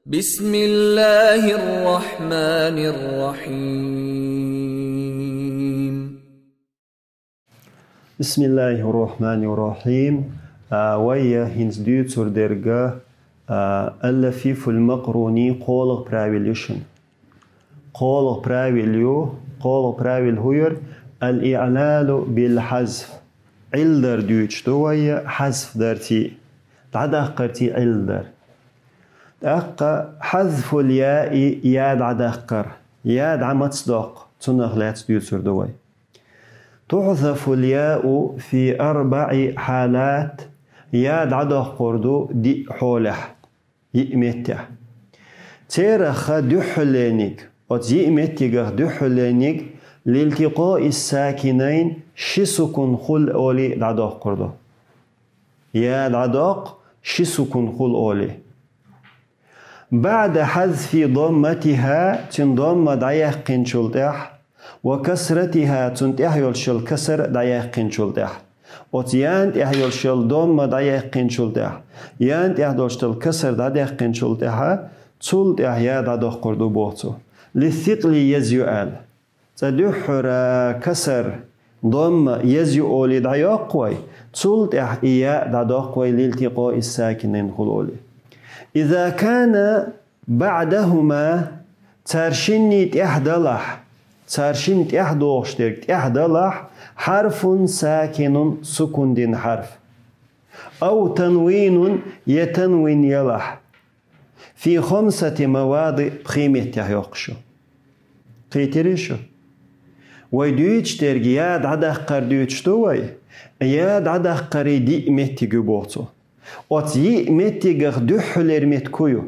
بسم الله الرحمن الرحيم. بسم الله الرحمن الرحيم. ويا هنز ديوتر درجة اللفيف المقروني قولق براويليشن قولق براويل هوير الإعلال بالحذف علدر ديوتش دوية حذف درتي تعدقرتي علدر حذف الياء ياد عدقر ياد عمتصدق تنغلات ديوتر دوي تحذف الياء في 4 حالات ياد عدق قردو دي حوله يئمته تيرخ دحلينيك يئمتك دحلينيك لالتقاء الساكنين شسكن خل أولي عدق قردو ياد عدق شسكن خل أولي بعد حذف ضمتها تنضم دعيق قنشلتح وكسرتها تنتح يلشل كسر دعيق قنشلتح وتيانت يلشل ضم دعيق قنشلتح يانت يلشل كسر دعيق قنشلتح تولت ياد عدق قردو بوتو للثقل يزيؤال تدحر كسر ضم يزيؤولي دعيق قوي تولت ياد عدق قوي لالتقاء الساكنين خلولي إذا كان بعدهما ترشنيت إحدلح ترشنيت إحدوشتك إحدلح حرف ساكن سكون دين حرف أو تنوين يتنوين يلح في 5 مواضع قيمة يحيقشو قيتريشو ويدويتش ترجياد عدقر دويتش دوي ياد عدقر دي متي جبوتو وتي متيغ دحلر متكويو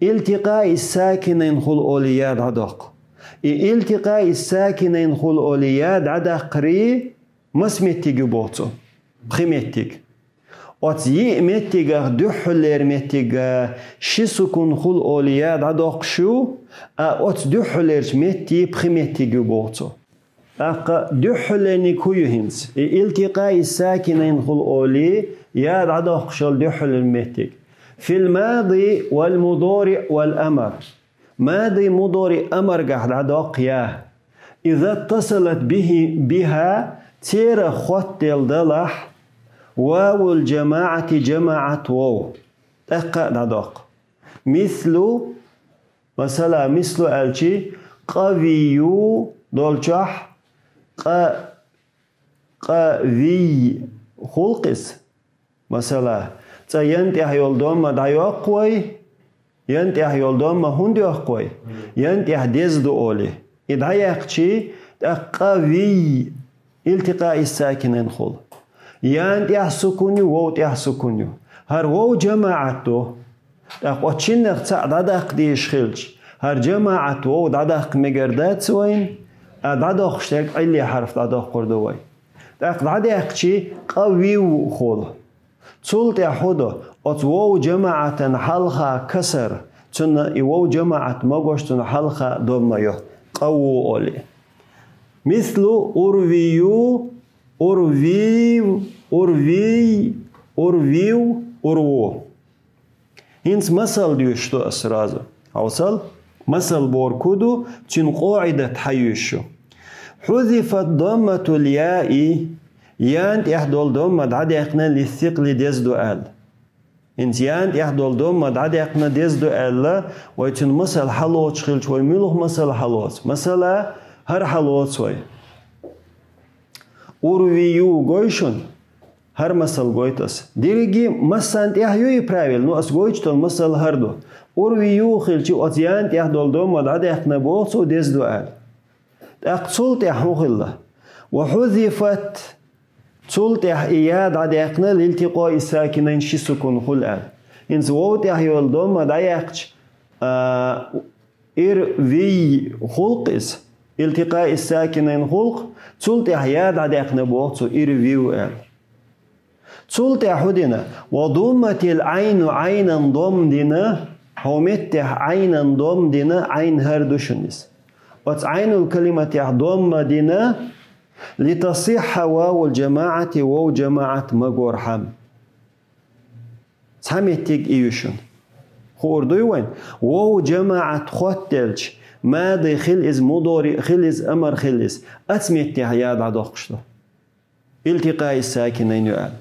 التقاء الساكنين خل أولياد عدق التقاء الساكنين خل أولياد عدقري مس متيغ بوتو بخمتيغ وتي متيغ دحلر متيغ شسكن خل أولياد عدق شو أت دحلر متي بخمتيغ بوتو دحلني كويو هنس التقاء الساكنين خل أولي ياد عدق شل دحل المتك في الماضي والمضارع والأمر ماضي مضارع أمر قاعد عدق ياه إذا اتصلت بها تير خط الضلح واو الجماعة جماعة واو أقعد عدق مثل ألشي قويو دولشح قوي خلقس مثلا ينتح يولدون ما دايوق قوي ينتح يولدون ما هنديوق قوي ينتح دزدو أولي إدعيق شي قوي التقاء الساكنين خل ينتح سكونيو ووتح سكونيو هر وو جماعتو أقوتشنق تعدادق ديش خلش هر جماعت وو دادق مقردات سوين دادق شتاق اللي حرف دادق قردوي دادق شي قوي خل تولت يحوده أتوو جماعة حلقة كسر تن يوو جماعة مغوش تن حلقة دوميو قوو أولي مثل أروو هنس مثل ديوشتو أسرازو أوصل مثل بوركودو تن قاعدة حيوشو حذفت ضمة الياء يانت يحدول دوم مدعد يقنا للثقل ديزدو آل انت يانت يحدول دوم مدعد يقنا ديزدو آل ويتن مثل حلوت شخيل شوي ميلوه مثل حلوت مثلا هر حلوت شوي أرويو غويشون هر مثل غويتس ديريجي مثل يحيوي براويل نو أس غويشتون مثل هردو أرويو خيلشي أتيانت يحدول دوم مدعد يقنا بوتسو ديزدو آل أقصلت يحمو خلا وحذفت تولت إياد عديقنا لالتقاء الساكنين شسكن خلال إنز ووت يحيول دوم دايقش في خلقس التقاء الساكنين خلق تولت إياد عديقنا بوتسو فيو آل تولت يحودنا وضمت العين عينا ضمدنا همتح عينا ضمدنا عين هردوشنس وتعين الكلمة ضمدنا لتصيح واو الجماعة واو جماعة مغورحم ساميتيك إيوشن خوردوي وين وهو جماعة خوتلش ماضي خلز مضارع خلز أمر خلز أسميت ياد عدوقشته التقاء الساكنين يقال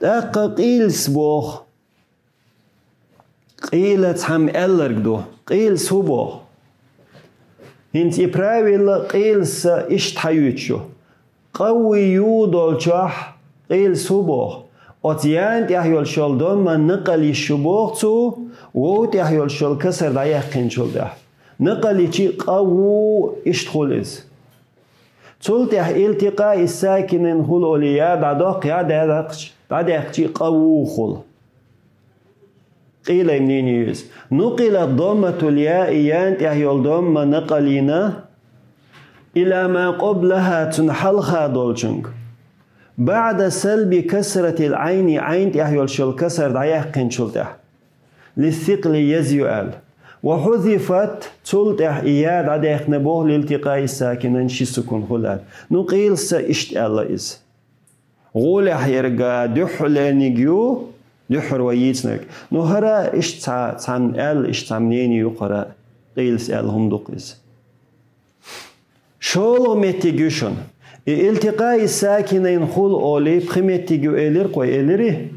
دقا قيل سبوخ قيل تحم ألرقدو قيل سبوخ هنت يبراويل قيل سا اشتحيوتشو قوي يودول شح قيل سبوخ أتيان تحيول شول دوم من نقل الشبوخ تو و تحيول شول كسر دا يقين شول ده نقل چي قوو اشتخولز تول تح التقاء الساكنين خل أولياء بعدا قياد يقشي قوو خل قيل منين يوز نقل الضمة الياء يان تحيول دوم من نقلنا إلى ما قبلها تنحلها دولشنك بعد سلب كسرة العين عين تحيول شل كسر دعيقين شلتح للثقل يزيؤال وحذفت تلتح إياد عديق نبوه لالتقاء الساكنين شي سكون خلال نقيل سإشت الله إز غولح يرقى دحلانيجيو دحر ويتنك نهرا إشت عن آل إشت عمنين يقرأ قيل سألهم دقيز شولو متجوشن التقاء الساكنين خل أولي بخمتيجو إلير قوي إليري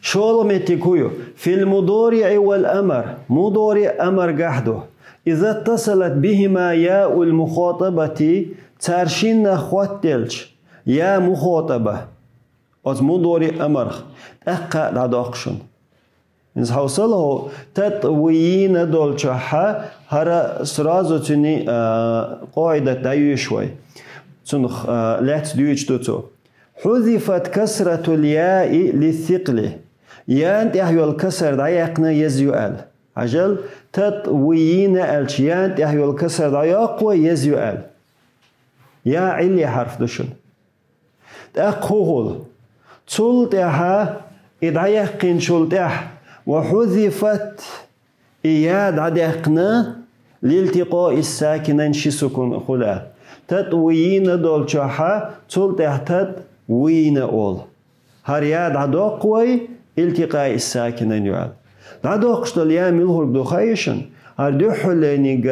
شولو متكويو في المضارع والأمر مضارع أمر قحده إذا اتصلت بهما ياء المخاطبة ترشين خواتلش يا مخاطبة از مضارع أمر أقا لداقشن إنس حوصله تطويين دولشها هرا سرازو تني قاعدة دايو شوي تنخ لات دويش دوتو حذفت كسرة الياء للثقل يان تحيو الكسر دايقنا يزيؤال عجل تطويين الش يان تحيو الكسر دايقوى يزيؤال يا علي حرف دشن تأقوهل تلتها إدايقين شلتح وحذفت إياد عدقنا لالتقاء الساكنين شي سكون خلا تطويين دولشاحا تلتح تطويين أول هرياد عدقوي التقاء الساكنين يعال عدقش دليام الهرق دخايشن هردوحلينيق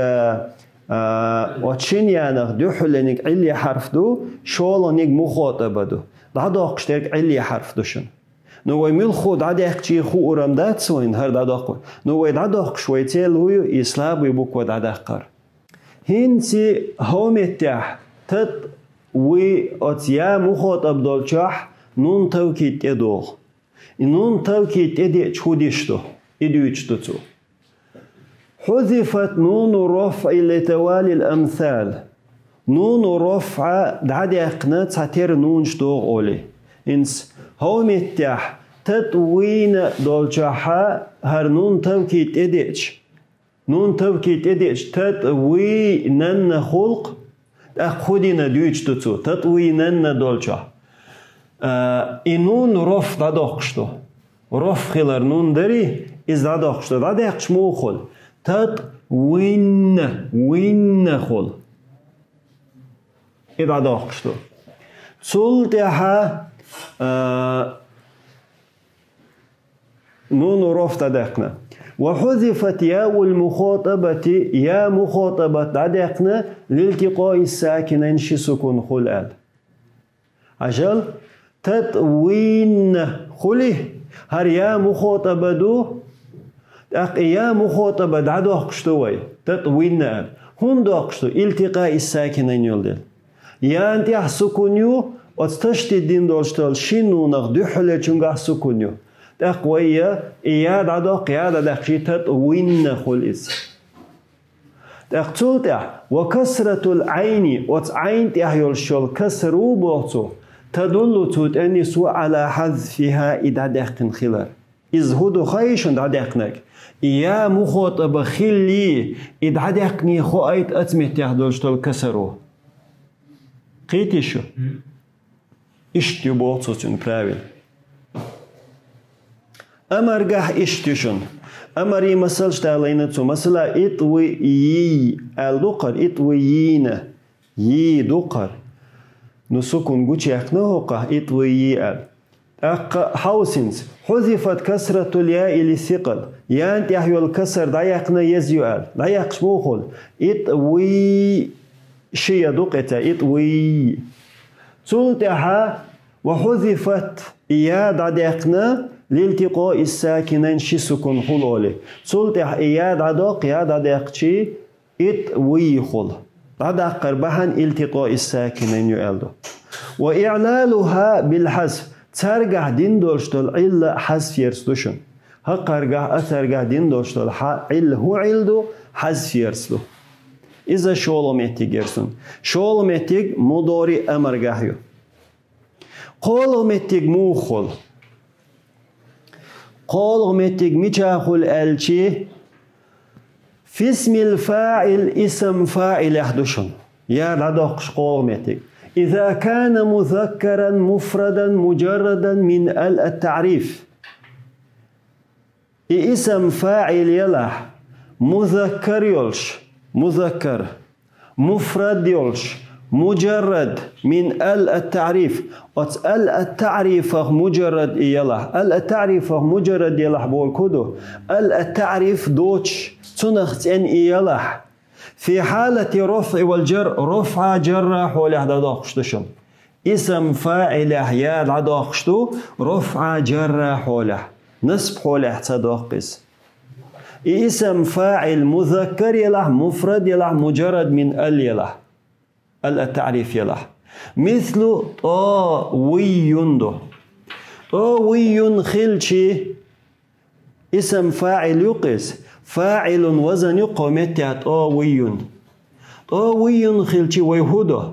واتشينيانك دوحلينيق علي حرف دو شولانيق مخاطبة دو عدقش تلك علي حرف دوشن نووي ميل خود عدق چی خو ارم داد سوين هر دادق نووي دادق شوي تيل هو اسلام يبوك ود عدقر هنسي هومتح تت وي اتيا مخاطب دولچح نون توكيد يدوغ نون توكيد يدي چوديشتو يدويچتو تو حذفت نون رفع لتوالي الامثال نون رفع دعدقنا تاتير نون شتوغ اولي إنس هومتح تطوين دولشاحا هر نون توكيد إديش نون توكيد إديش تطوينن خلق أخذنا دويش تتو تطوينن دولشا إنون رف دادقشتو رف خلر نون داري إز دادقشتو دادقش مو خل تطوين خل إذا دادقشتو تلتها نون رفت دقنا وحذفت ياء المخاطبة يا مخاطبة دقنا لالتقاء الساكنين شي سكون خلال عجل تطوين خلي هر يا مخاطبة دو يا مخاطبة دقشتوي تطوين هون دقشتو التقاء الساكنين يولدل يا انت سكونيو أتشتي الدين دولشتال شنو نخدو حلا چونگه سكونيو تقوية إياد عدا قيادة دقشيتت وين خلص تقتلت وكسرة العين وتعين تحيول شل كسرو بوتو تدل تتأنس على حذفها إذا دقن خلال إذ هدو خايشن دقنك يا مخاطب خلي إذا دقني خوايت أتمت تحدولشتال كسرو قيتشو İşt yuboğutsun pravil. Amargah iştişun. Amari masal ştağlayını tu. Mesela it ve yi. El dokar it ve yine. Yi dokar. Nusukun guç yakna hoqa it ve yi el. حوسنز حذفت كسرة الياء للثقل يانت يحيو الكسر ضيقنا يزيؤال ضيق شموخل إطوي شيء دقتا إطوي تلتها وحذفت إياد ضيقنا لالتقاء الساكنين شي سكون خلولي تلتها إياد ضيق ياد ضيق شي إطوي خل ضيق قربحا التقاء الساكنين يؤالدو وإعلالها بالحذف ترجع دين دولشتول عل حذف يرسلوشن هقرجع أترجع دين دولشتول عل هو علدو حذف يرسلو إذا شغل متيج يرسون شغل متيج مضارع أمر جاهيو قال متيج موخل قال متيج ميشاخل الشي في اسم الفاعل اسم فاعل يحدثون يا لدقش قال متيج إذا كان مذكرا مفردا مجردا من التعريف اسم فاعل يلح مذكر يلش مذكر مفرد يلش مجرد من التعريف التعريف مجرد يلح التعريف مجرد يلح بول كدو التعريف دوتش تنخت ان يلح في حالة رفع والجر رفع جر حول احدى داخشتشن اسم فاعل يا داخشتو رفع جر حوله نصب حول احتداقس اسم فاعل مذكر يلح مفرد يلح مجرد من يلح التعريف يلح مثل طاوي دو طاوي خلشي اسم فاعل يقس فاعل وزن يقومت طاوي طاوي خلشي ويهودو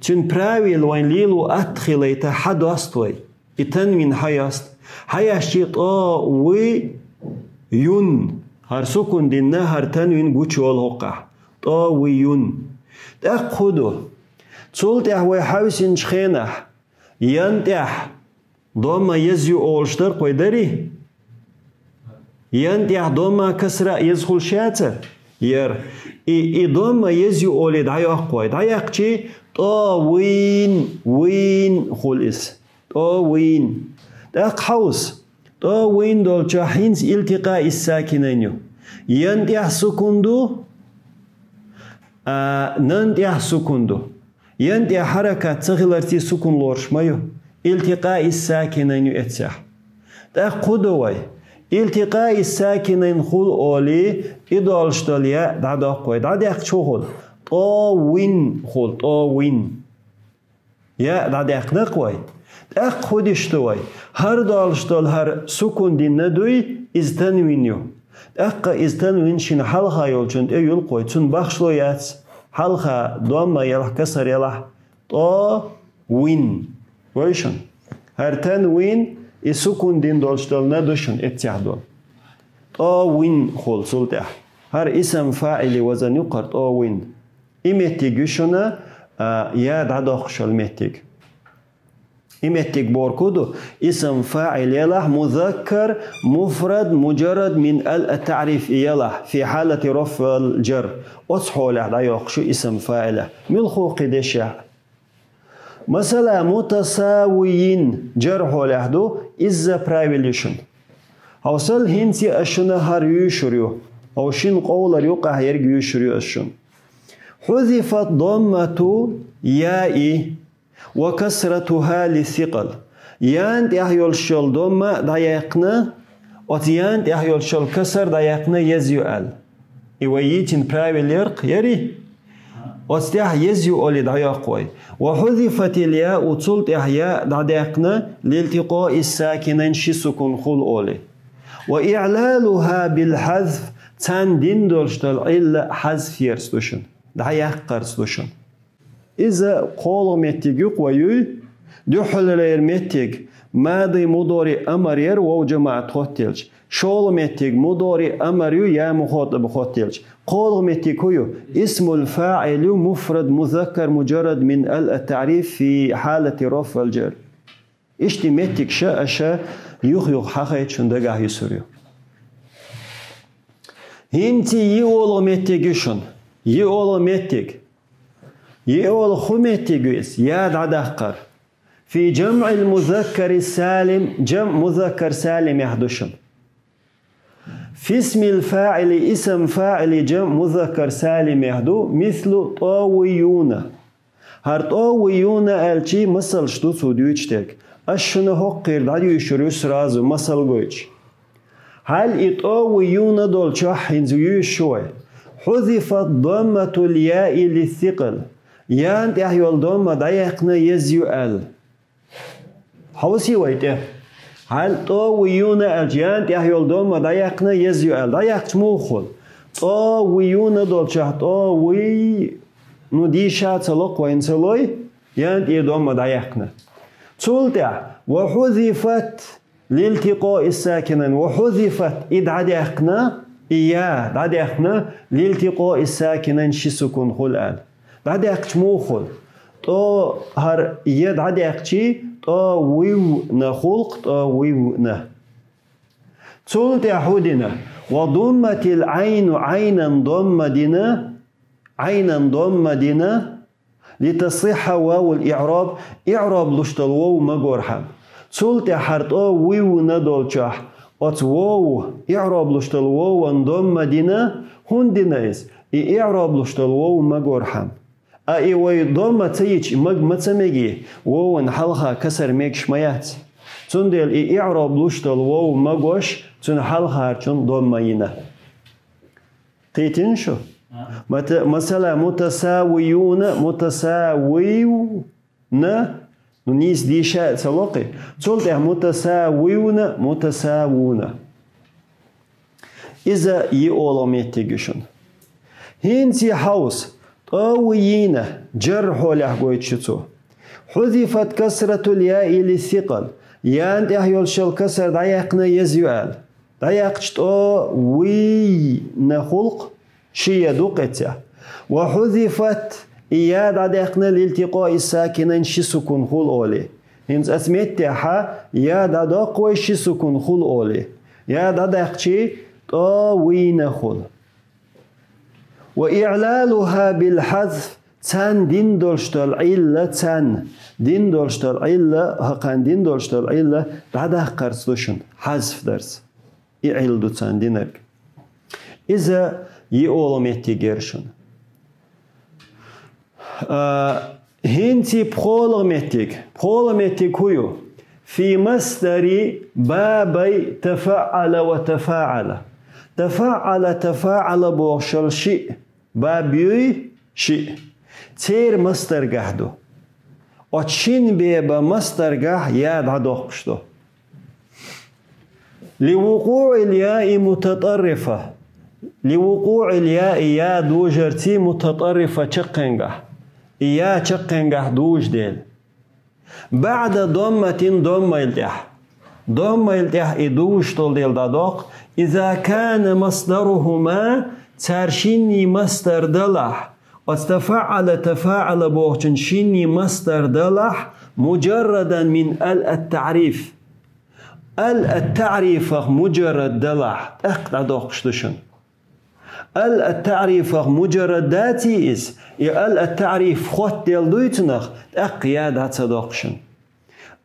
تن براويل وين ليلو أدخل تحد أستوي التنوين حياست حياشي طاوي هر سكون دينا هر تنوين قوشوال هقع طاوي تأخدو تولتح ويحاوسين شخينح ينتح دوما يزيو أولشتر قويدري ينتح دوما كسرة يزخل شاتر ير دوما يزيو أولي دعيق قوي دعيق چي طاوين وين خل اس طاوين تأخ حوس طاوين دول جاحينز التقاء الساكنين ينتح سكوندو ننتح سكوندو ينتح حركة تغلرتي سكون لورش مايو التقاء الساكنين اتساح تأخدوي التقاء الساكنين خل أولي إدالشتاليا دعدا قوي دعدا شغل طاوين خل طاوين يا دعدا نقوي خودشتوي هر دالشتال هر سكون دين ندوي إزتنوينيو إزتنوين شين حلقة يولشند يول قوي تون بخشلويات حلقة دوما يلح كسر يلح طاوين ويشن هر تنوين السكون دين دالشتال ندوشن اتعدون طاوين خل سلطة هر اسم فاعل وزن يقر طاوين إمتيجوشنا يا دعدخش المتيج إمتيج بوركودو اسم فاعل يلح مذكر مفرد مجرد من التعريف يلح في حالة رفع الجر أصحو لح دعيقشو اسم فاعله ملخو قدشة مثلا متساويين جرحو لحدو إذا برايفيليشن هوصل هنسي أشنا هر يشريو أو شين قولر يقع يرجو يشريو أشن حذفت ضمة يائي وكسرتها للثقل يانت يحيول شل ضمة دايقنا وتيانت يحيول شل كسر دايقنا يزيؤال إيويتين برايفيليرق يري وتيح يزيؤال دايقوي وحذفت الياء وصلت إحياء دايقنا لالتقاء الساكنين شسكن خل أولي وإعلالها بالحذف تان دين دولشتل إلا حذف يرسلوشن دايق قرسلوشن إذا قالوا متيج قوي دحلل متيج ماضي مضارع أمر ير وجماعة خطيلج شغل متيج مضارع أمر يا مخاطب خطيلج قالوا متيج هو اسم الفاعل مفرد مذكر مجرد من التعريف في حالة رفع الجر إشتي متيج شاء يخيق حقيقة شندقه يسوريو هنتي يقولوا متيجشن يقولوا متيج يقول خمتيجوس ياد عدقر في جمع المذكر السالم جمع مذكر سالم يحدشن. في اسم الفاعل اسم فاعل جمع مذكر سالم يحدو مثل طاويون. هر طاويون الچي مثل شتو سوديوچتك اشنه حقير داديو يشريوس رازو مثل گويچ. هل طاويون دول چح هنزيو شوي حذفت ضمة الياء للثقل يان تحيول ضمة دايقنا يزيو ال حوسي ويته هل طاويون الجيان تحيول ضمة دايقنا يزيو ال دايق موخل طاويون دول چح طاوي نو دي شات سلق وين سلوي يان تحيول ضمة دايقنا تولتا وحذفت لالتقاء الساكنين وحذفت إدعادقنا إياه دعادقنا لالتقاء الساكنين شي سكون خل آل دعادق مو خل تو هر إياه دعادق شي تو ويو نخلق تو ويو نه تولت حودنا وضمت العين عينا ضمدنا عينا ضمدنا لتصح واو الإعراب إعراب لشتل واو مقرحم تولت حرط ويو ندول چح ات واو إعراب لشتل واو انضم دينا هندنا إز إعراب لشتل واو مقرحم أي وي ضم تيج متسمجي واو نحلها كسر ميكش ميات تندل إعراب لشتل واو مقوش تنحلها چون ضم ينا قيتين شو مثلا متساويون متساويون نيس دي شاء سواقي تولت متساويون متساوون إذا يؤلميت تيجشن هنتي حوس طاويين جرح لحقويتشتو حذفت كسرة الياء للثقل يان تحيول شل كسر دايقنا يزيوال دايقشت وي نخلق شي يدوقتها وحذفت إياد عدقنا لالتقاء الساكنين شي سكون خل أولي هنز أسميت تحا ياد عدق شي سكون خل أولي ياد عدق شي طاوين خل وإعلالها بالحذف تان دين دولشتل عيلة تان دين دولشتل عيلة هقان دين دولشتل عيلة بعدها قرصدوشن حذف درس إعلدو تان دينك إذا يؤلميت تيجرشن هنتي بخولمتك هو في مصدر بابي تفعل وتفاعل تفاعل بوشل شيء بابي شيء تير مصدر قهدو اتشين بيبا مصدر قه ياد عدوقشتو لوقوع الياء متطرفة لوقوع الياء يا دوجرتي متطرفة شقنقه إياه شقنقه دوج ديل بعد ضمة ضمة يلتح ضمة يلتح إدوش طول ديل دادوق إذا كان مصدرهما ترشيني مصدر دلح وتفعل تفاعل بوغشن شيني مصدر دلح مجردا من التعريف التعريف مجرد دلح اقطع دوقشتشن التعريف مجرد داتي إس التعريف خط ديال دويتنخ أقياد هتصدقشن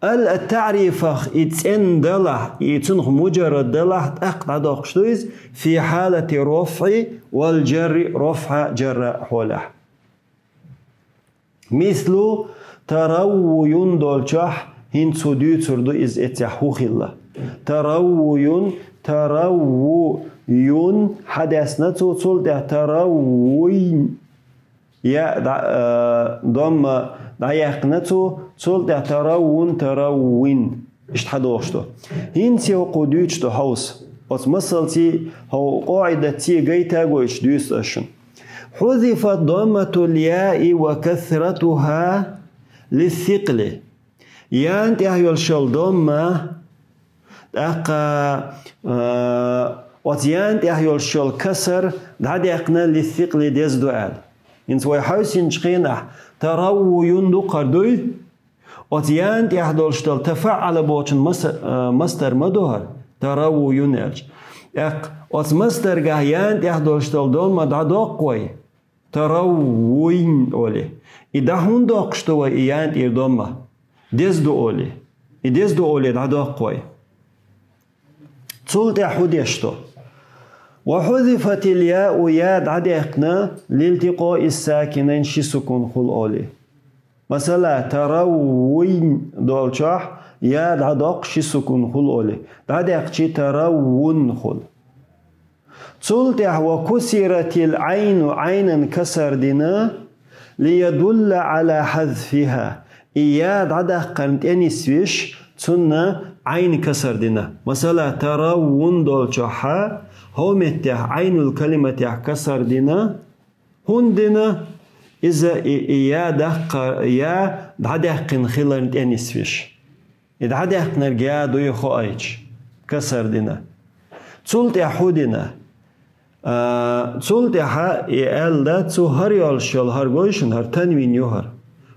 التعريف إتن دلح إتنخ مجرد دلح أقطع دوقشتويز في حالة رفع والجر رفع جر حولح مثل تروي دولشح هين سوديو تردو إز إتحوخ الله تروي حدثنا توصل ده تروي يا ضم دايقنتو صل ده تروين اشتحدوشتو هنتي قدوشتو هوس وتمثلتي هو قاعدة تي جيتا جوش دوست أشن حذفت ضمة الياء وكثرتها للثقل يان تهيول شل ضمة وتيان تهيول شل كسر دعدقنا للثقل ديز دوال انت ويحوسين شقينه تروي دو قردوي وتيان تهيول شل تفعل بوچن مستر مدوهر تروي نلج وت مستر جهيان تهيول شل دول مدعدوق قوي تروين أولي إذا هون دقشتوا إيان إردمه ديزدو أولي ديزدو أولي دعدو قوي تصلت حديشتو وحذفت الياء ياد عدقنا لالتقاء الساكنين شي سكون خل أولي مثلا تروين دولشاح ياد عدق شي سكون خل أولي عدق شي ترون خل تصلت وكسرت العين عينا كسر دنا ليدل على حذفها ياد عدق قرنت أنيسويش تسنى عين كسر دنا مثلا ترون دولشاحا هم التح عين الكلمة كسر دنا هندنا إذا يا دق يا دعدق خلرنت أنيسويش دعدق نرجع دوي خايج كسر دنا تصلت حودنا تصلت ح يالدا تو هر يالشال هر goyشن هر تنوين يهر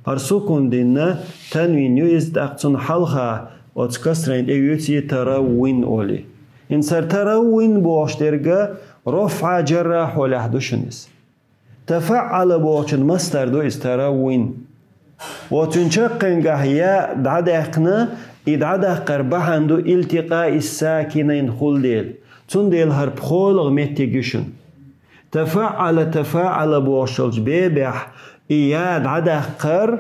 هر سكون دنا تنوين يز دقتون حلقة وتكسرين ايوتي تروين أولي إن سر تروين بواشترجا رفع جراح ولا حدوشنس تفعل بواشن مستر دو استروين وتنشقن يا دعدقنا إدعدق بحندو التقاء الساكنين خلديل تنديل هر بخولغ متجشن تفعل بواشلج بيبح إياد عدقر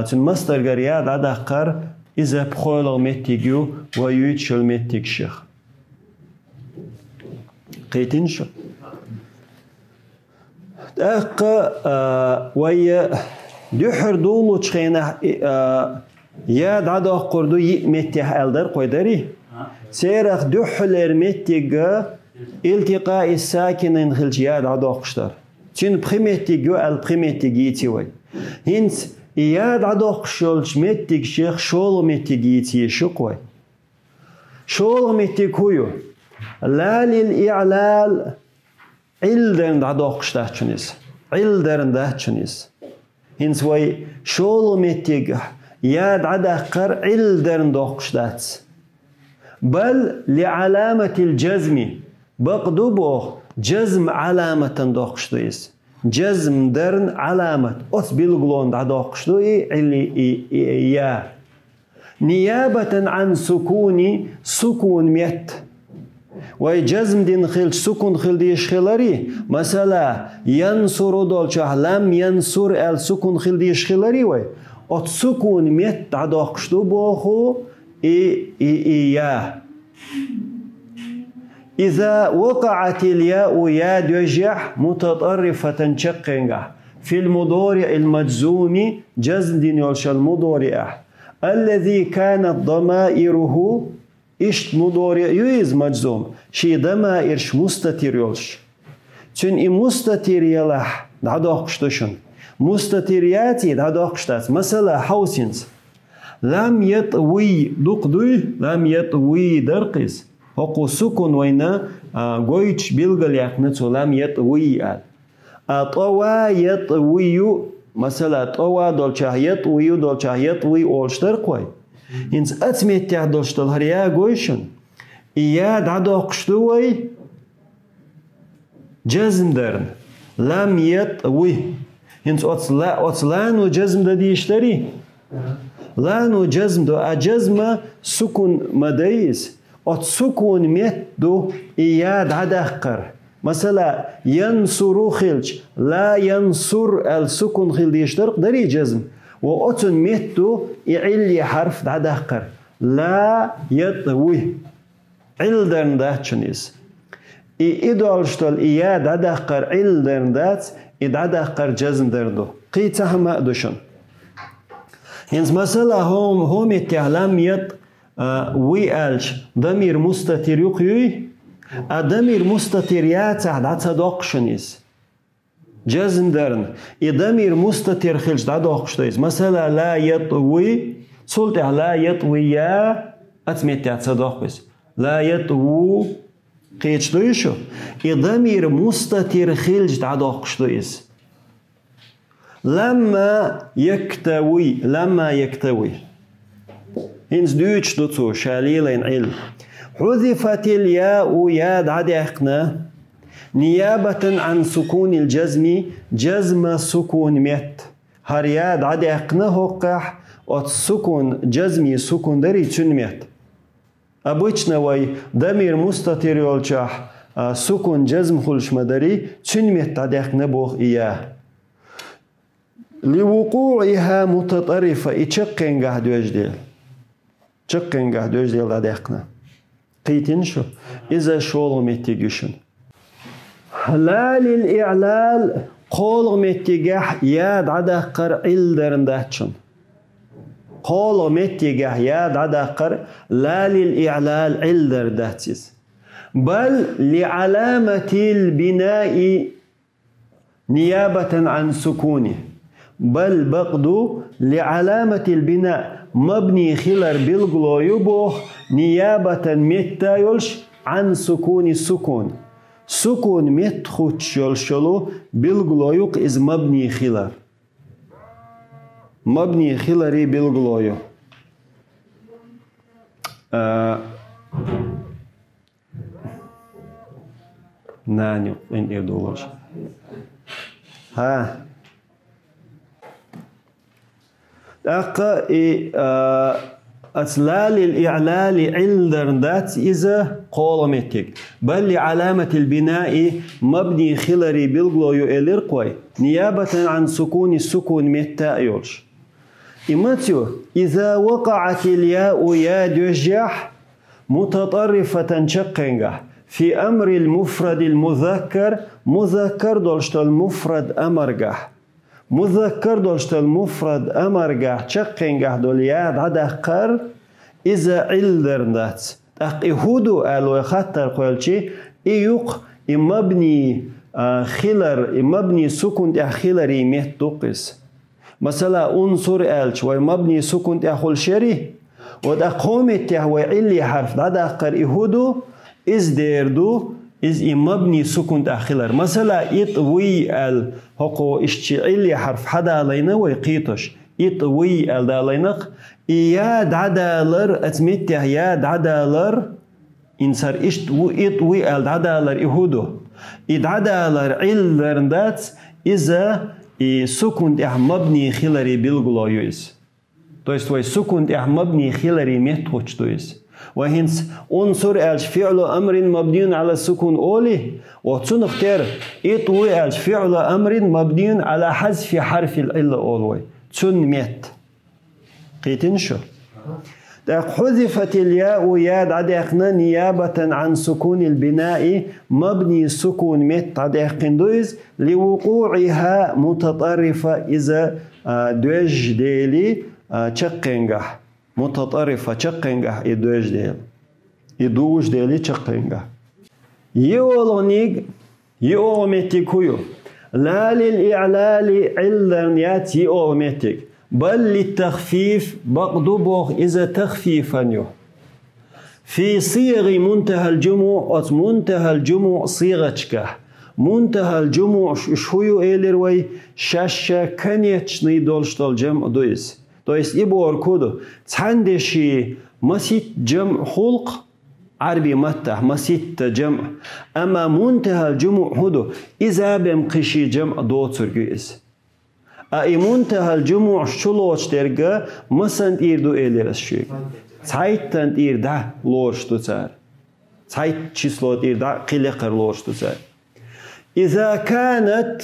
تن مستر جرياد عدقر إذا بخولغ متجو ويوتشل متجشخ قيتنش أق ويا دحر دولو تشخينا ياد عدقر دو يمتح ألدر قيدري سيرخ دحلر متجا التقاء الساكنين خلج ياد عدقشتر تين بخمتجو البخمتجيتي وي هنس ياد عدقشلج متج شيخ شول متجيتي شقوي شول متجويو لا للإعلال علدرن عدقشتاچنيس علدرن داچنيس هنس وي شول متج ياد عدقر علدرن دقشتاتس بل لعلامة الجزم بقدبو جزم علامة دقشتويس جزم درن علامة أس بالغلون دقشتوي اللي يا نيابة عن سكون ميت وجزم دين خل سكون خل ديش خلاري مثلا ينصر دولشاه لم ينصر السكون خل ديش خلاري وي أت سكون ميت دقشتو بوخو إياه إذا وقعت الياء يا دجح متطرفة شقنجة في المضارع المجزوم جزم يولش المضارع الذي كانت ضمائره إشت مضارع يوز مجزوم شي ضمائرش مستتر يولش تن مستتر يلح دعداقشتشن مستترياتي دعداقشتات مثلا حوسينز لم يطوي دقدوي لم يطوي درقس هقو سكون وينا قويتش بيلغل يقنتو لم يطوي طوا يطوي مثلا طوا دولشاه يطوي أولشتر قوي إنس أتميت تعدلشتل هريا قويشن إياد عداقشتوي جزم درن لم يطوي إنس أتلانو جزم دا ديشتري لانو جزم دو أجزم سكون مدايس أت سكون ميت دو إياد عدقر مثلا ينصر خلج لا ينصر السكون خلج يشترق دري جزم وأتن ميت دو إعلي حرف عدقر لا يطوي علدرن داتشنيس إدالشتل إياد عدقر علدرن دات إد عدقر جزم دردو قيتها ما أدوشن هنز مثلا هم التعلم يط ويالش ضمير مستتر يقوي ضمير مستتر ياتعد عتدقشنيس جزم درن ضمير مستتر خلش دقشتيس مثلا لا يطوي صلت لا يطوي يا أتمت عتدقش لا يطو قيتش دويشو ضمير مستتر خلش دقشتيس لما يكتوي هنز دوتش دوتو شاليلين عل حذفت الياء ياد عدقنا نيابة عن سكون الجزم جزم سكون مت هر ياد عدي اقنا هقح سكون جزمي سكون دري تنميت обычно وي ضمير مستتر يولشح سكون جزم خلش مدري تنميت عدي اقنا بوغ إياه لوقوعها متطرفة يتشقين قاعد وجديل تشقين قاعد وجديل عدي اقنا قيتين شو إذا شول متيجيشن لا للإعلال قول متيجح ياد عدا قرعيل درنداتشن قول متيجح ياد عدا قر لا للإعلال عل درداتيز بل لعلامة البناء نيابة عن سكونه بل بقدو لعلامة البناء مبني خلر بالغلو يبوخ نيابة متى يلش عن سكون السكون سكون متخوش يلشلو بالغلويق إز مبني خلر مبني خلري بالغلويق نانيو إن إردولوش ها أقا أسلال الإعلال عندر ذات إذا قولمتك بل لعلامة البناء مبني خلري بالغلو إليرقوي نيابة عن سكون السكون متى يولش إماتيو إذا وقعت الياء يا دجح متطرفة شقنجح في أمر المفرد المذكر مذكر دولشت المفرد أمرجح مذكر دولشت المفرد أمرجح شقنجح دول ياد عدا قر إذا علدرنات أقيهودو ألو خطر قولشي إيوق مبني خلر مبني سكون خلري مهتوقس مثلا انصر ألش ومبني سكون أخول شري ودا قومت هو علي حرف عدا قر إيهودو إز ديردو إز مبني سكون أخلر مثلا إطوي ال هقو إشتعلي حرف حدا علينا ويقيتش إطوي ال دالينق إياد عدالر أتمته ياد عدالر إنسر إطوي ال عدالر إهودو إد عدالر علرندات إذا سكون مبني خلري بالغلويس то есть وي سكون مبني خلري متوش تويس وهنس انصر الش فعل امر مبني على السكون اولي وتنختار اطوي الش فعل امر مبني على حذف حرف العله اولوي تنمت قيتن شو حذفت الياء ياد عدقنا نيابة عن سكون البناء مبني سكون مت عدقندوز لوقوعها متطرفة إذا دوج ديلي تشقنجح متطرفة تشقنجح إدوج ديل إدوج ديلي تشقنجح يولونيج يومتيكويو لا للإعلال علن يات يومتيك بل للتخفيف بقدبوغ إذا تخفيفا في صيغ منتهى الجموع منتهى الجموع صيغتك منتهى الجموع شويو إليروي شاشة كنيتشني دولشتال جمع دويس دويس إبور كودو تحندشي مسيت جمع خلق عربي متى مسيت جمع أما منتهى الجموع هدو إذا بمقشي جمع دوتر جيس أي منتهى الجموع شلوش ترجع مسند إيردو إليرس شيء سايتن إيردا لورش تسار سايت شسلوت إيردا قلقر لورش تسار إذا كانت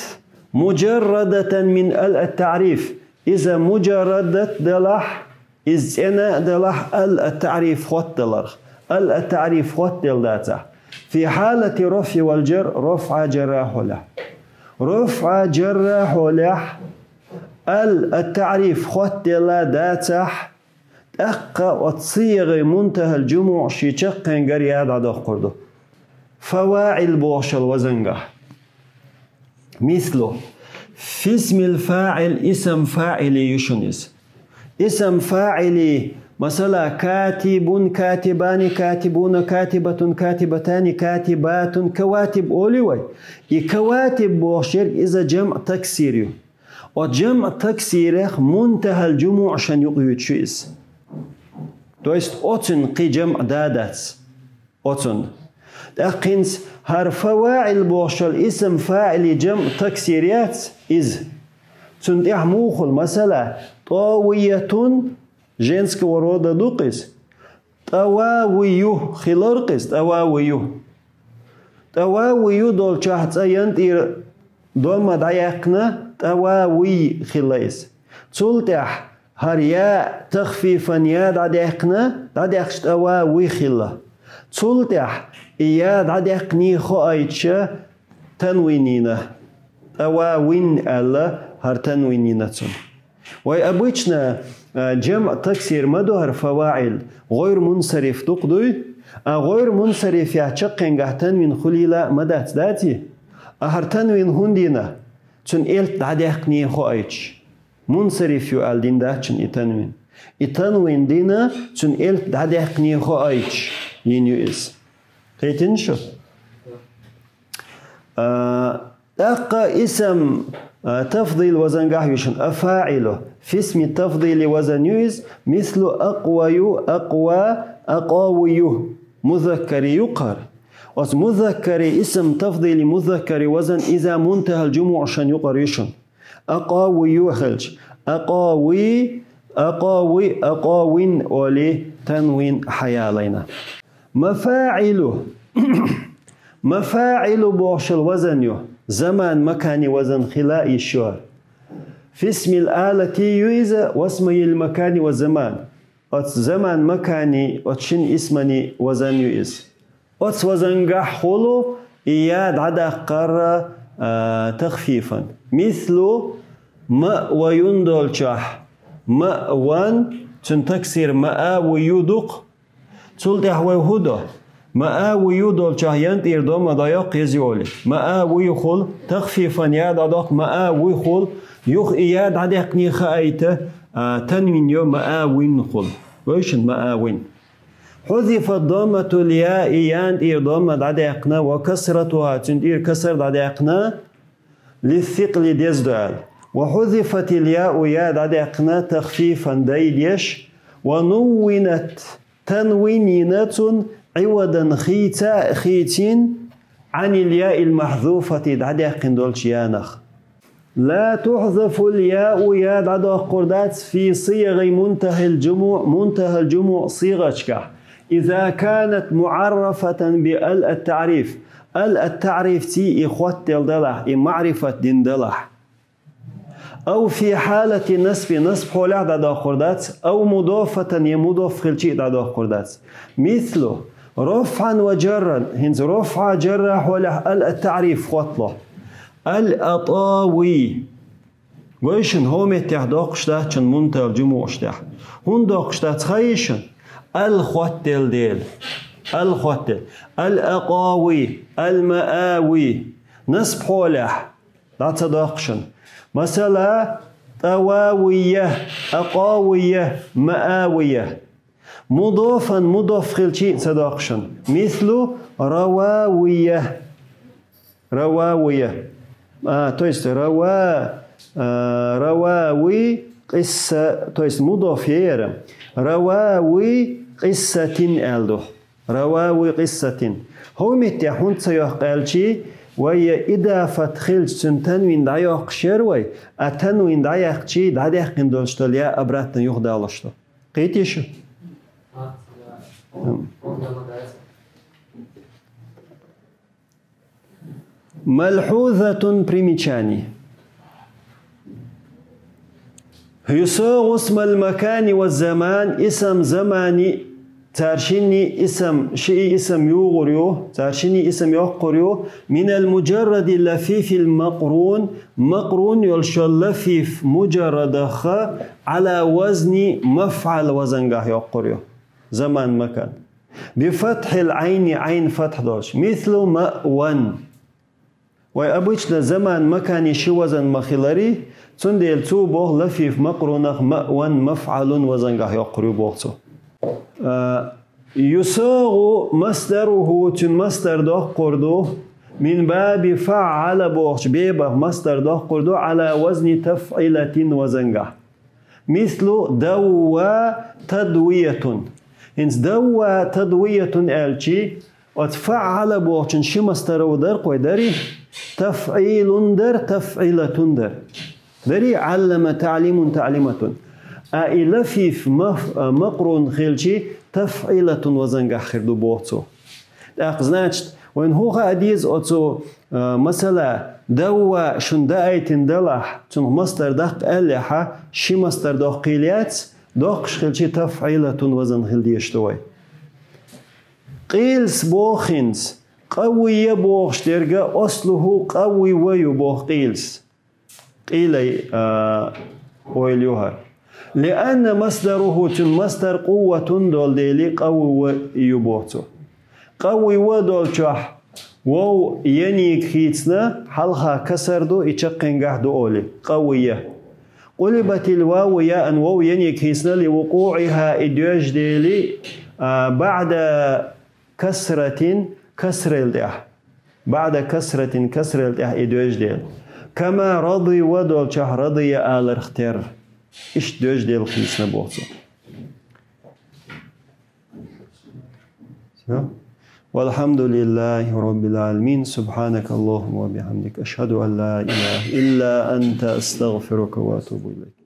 مجردة من التعريف إذا مجردة دلح إذ أنا دلح التعريف خط دلر التعريف خط دلداتا في حالة رفع والجر رفع جراح له رفع جراح له التعريف خط لا داتح أقا وتصيغ منتهى الجموع شيشقن قرياد عدو قردو فواعل بوش الوزنقة مثله في اسم الفاعل اسم فاعل يشنس اسم فاعل مثلا كاتب كاتبان كاتبون كاتبة كاتبتان كاتبات كواتب أوليوي كواتب بوشير إذا جمع تكسيريو وجمع تكسيره منتهى الجموع عشان يقيد شيء تو است أتن قي جمع دادات أتن أقنس هر فواعل بوشل اسم فاعل جمع تكسيريات إز تنتح موخل مثلا طاوية женского рода дукис. طواويو خلرقس طواويو. طواويو دول شهت ينتير دول ما دايقنا طواوي خليس. تلتح هرياء تخفيفا يا دايقنا دايقش طواوي خلا. تلتح إياد عدقني خايتش تنوينينا أواوين ألا هر تنوينينا تون وابوچنا جمع تكسير مدهر فواعل غير منصرف تقدوي غير منصرف يعشقن تنوين خليلا مدات داتي هر تنوين هندينا تون إلت عدقني خايتش منصرف يؤال دين دا تون إتنوين إتنوين دينا تون إلت عدقني خايتش ينيوز قيتن شو أقا اسم تفضيل وزن قاحيوشن أفاعله في اسم التفضيل وزن يوز مثل أقوى أقوى أقاوي مذكر يقر مذكر اسم تفضيل مذكر وزن إذا منتهى الجموع شن يقر يشن أقاوي يخلج أقاوي أقاوي أقاوين ولي تنوين حيالينا مفاعله مفاعل بوش الوزن زمان مكاني وزن خلائي الشهر في اسم الآلة يويزا واسمه المكان والزمان زمان مكاني وتشن اسمني وزن يويز وزن قحولو إياد عدا قرى تخفيفا مثل مأوى يندول شح مأوان تنتكسر مأوى يدق تلتح ويهودا مأوى يدول شهيان إردوم ضيق يزيولي مأوى يخل تخفيفا ياد عدق مأوى يخل يخ إياد عدق نيخايته تنوين يوم مأوى نخل ويشن مأوى حذف الضمة الياء يان إردوم عدقنا وكسرتها تندير كسر عدقنا للثقل ديزدال وحذفت الياء ياد عدقنا تخفيفا دايديش ونونت تنوينينة عوضا خيتين عن الياء المحذوفة دعداقن دولشيانخ لا تحذف الياء يا دعداق قردات في صيغ منتهى الجموع صيغتك إذا كانت معرفة بال التعريف التعريف تي إخوات الدلح معرفة دين دلح أو في حالة نصب حولها دعداق قردات أو مضافة يمضاف خلشي دعداق قردات مثله رفعا وجرا هنز رفع جرا حولها التعريف خطله الأطاوي ويشن هم يتحداق شتاحشن منتهى الجموع شتاح هون داق شتاحيشن الخطل ديل الخطل الأقاوي المآوي نصب حولها لا تداقشن مثلا طواوية أقاوية مآوية مضافا مضاف خلشي صداقشن مثل رواوية رواوية تو есть رواوي قصة تو есть مضاف يرم رواوي قصة ألدو رواوي قصة هو متيحون سياق قالشي وهي إضافة خلش تنوين دايق شروي التنوين دايق شي دايق قندولشتل يا أبراتن يخدالشتل قيتيش ملحوظة примечаний يساوي اسم المكان والزمان اسم زماني تارشيني اسم شيء اسم يغريو تارشيني اسم يقريو من المجرد اللفيف المقرون مقرون يلشى اللفيف مجرد خ على وزن مفعل وزنقه يقريو زمان مكان بفتح العين عين فتح دوش مثل مأون وأبوشنا زمان مكان شو وزن مخيلري تندل تو بوه لفيف مقرونخ مأون مفعل وزنقه يقريو بوغتو يساغ مصدره تن مصدر ده قردو من باب فعل بوغش بيبه مصدر ده قردو على وزن تفعيلة وزنقه مثل دوى تدوية هنس دوى تدوية ألشي وتفعل بوغشن شي مصدر ودر قوي داري تفعيل در تفعيلة در دري علم تعليم تعليمة لفيف مقرون خيلشي تفعيلة وزن آخر دو بوتو значит وين هو حديث أتو مثلا دوا شن دايتين دلح تون مصدر دق ألحة شي مصدر دق قيليات دق خيلشي تفعيلة وزن خيل ديشتوي قيلس بوخنس قوي بوخش ترجع أصله قوي ويبوخ قيلس قيلي ويليوهر لأن مصدره تن مصدر قوة دول ديلي قوي ويبوخته قوي ودول شح وو ينيك خيتنا حلها كسردو يشقن قهدو أولي قوية قلبت الواو ياء وو ينيك خيتنا لوقوعها إديوج ديلي بعد كسرة كسر الدح بعد كسرة كسر الدح إدوج ديل كما رضي ودول شح رضي آل اختير إيش دوج ديل خيسنا بوصو والحمد لله رب العالمين سبحانك اللهم وبحمدك أشهد أن لا إله إلا أنت أستغفرك وأتوب إليك